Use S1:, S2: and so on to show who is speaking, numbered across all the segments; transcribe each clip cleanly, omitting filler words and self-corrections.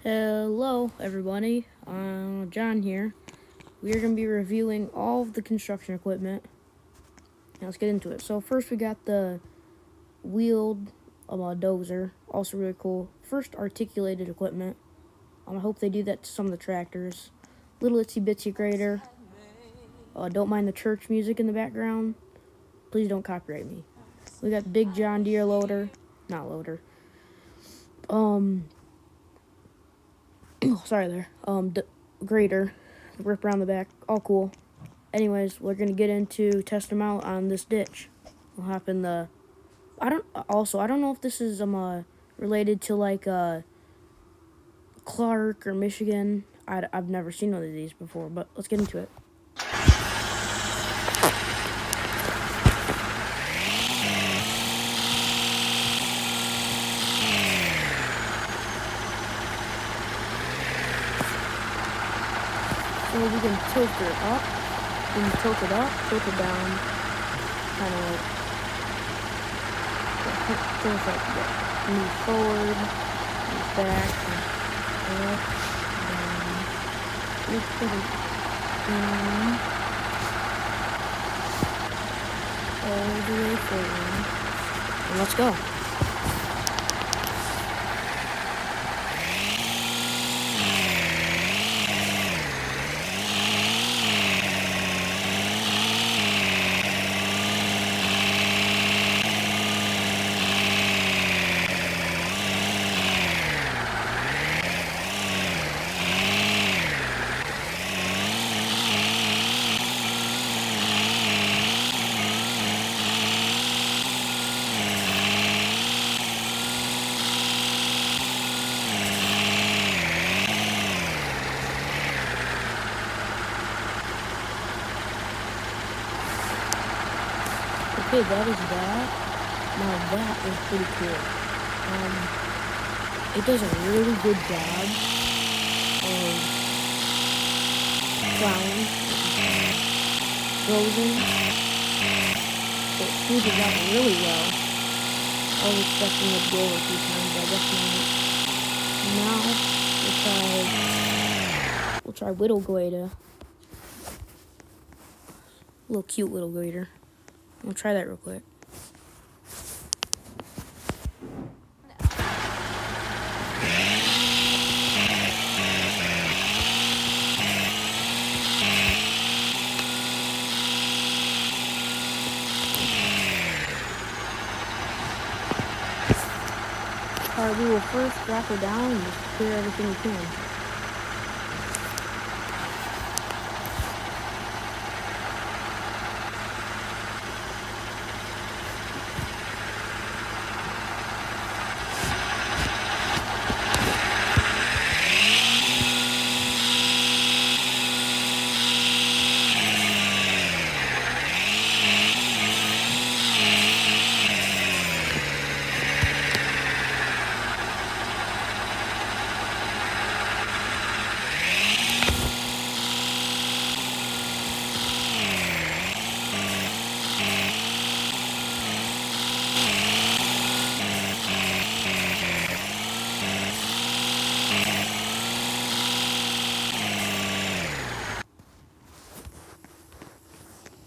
S1: Hello, everybody. John here. We are going to be reviewing all of the construction equipment. Now let's get into it. So first we got the wheeled dozer, also really cool. First articulated equipment. I hope they do that to some of the tractors. Little itsy bitsy grader. Don't mind the church music in the background. Please don't copyright me. We got big John Deere loader, not loader. Sorry there. Grader, rip around the back, all cool. Anyways, we're gonna get into test them out on this ditch. We'll hop in the. I don't know if this is related to like Clark or Michigan. I've never seen one of these before, but let's get into it. So we can tilt it up, we can tilt it up, tilt it down, kind of move forward, move back, and up, down, lift it down, all the way forward, and let's go. Okay, that is that. Now that is pretty cool. It does a really good job of plowing, frozen. It smoothes out really well. I was expecting it to go over a few times, but I guess not. Now we'll try Whittle Grader. Little cute little grader. I'll try that real quick. Alright, we will first drop her down and just clear everything we can.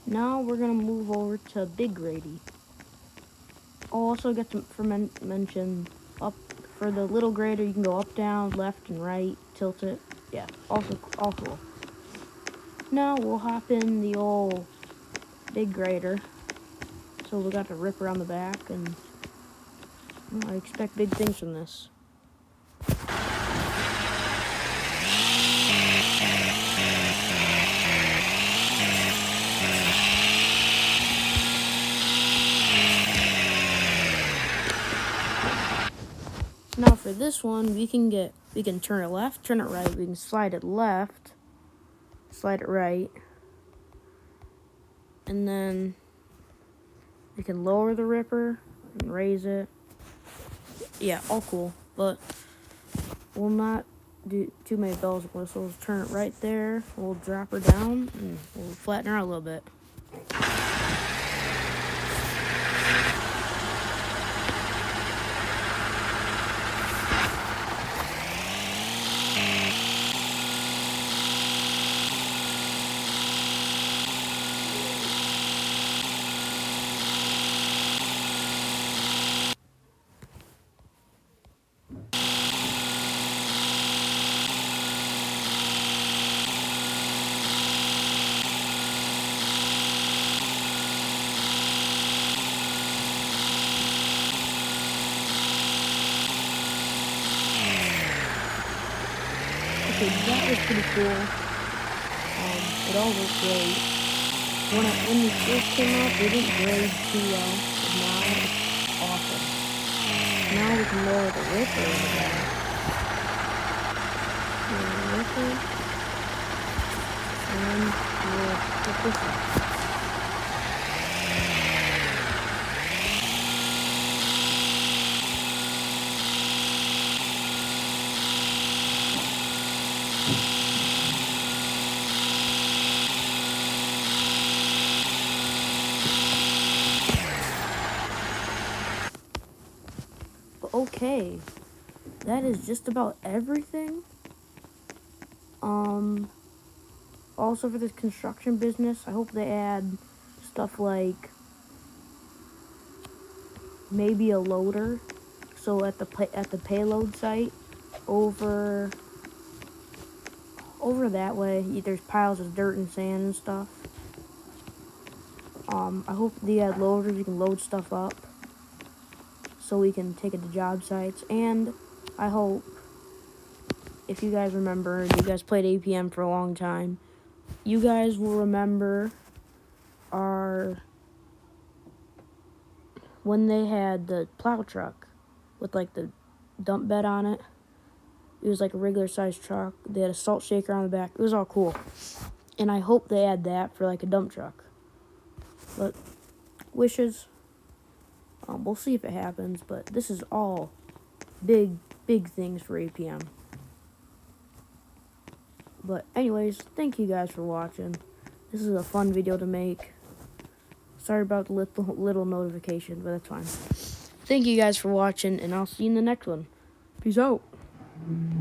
S1: Now we're gonna move over to Big Grady. I'll also get to mention up for the little grader. You can go up, down, left, and right. Tilt it. Yeah, also all cool. Now we'll hop in the old Big Grader. So we got to rip around the back, and I expect big things from this. Now for this one, we can turn it left, turn it right, we can slide it left, slide it right, and then we can lower the ripper and raise it. Yeah, all cool, but we'll not do too many bells and whistles. Turn it right there, we'll drop her down, and we'll flatten her out a little bit. Okay, that was pretty cool. It all worked great. When we first came out, they didn't grade too well, but now it's awesome. Now we can lower the ripper in the back. And we'll put this up. Okay, that is just about everything. Also for this construction business, I hope they add stuff like maybe a loader, so at the payload site over that way, there's piles of dirt and sand and stuff. I hope they add loaders, you can load stuff up so we can take it to job sites. And I hope, if you guys remember, you guys played APM for a long time, you guys will remember when they had the plow truck with like the dump bed on it. It was like a regular sized truck. They had a salt shaker on the back. It was all cool. And I hope they add that for like a dump truck. But wishes, we'll see if it happens. But this is all big things for APM. But anyways, thank you guys for watching. This is a fun video to make. Sorry about the little notification, but that's fine. Thank you guys for watching, and I'll see you in the next one. Peace out.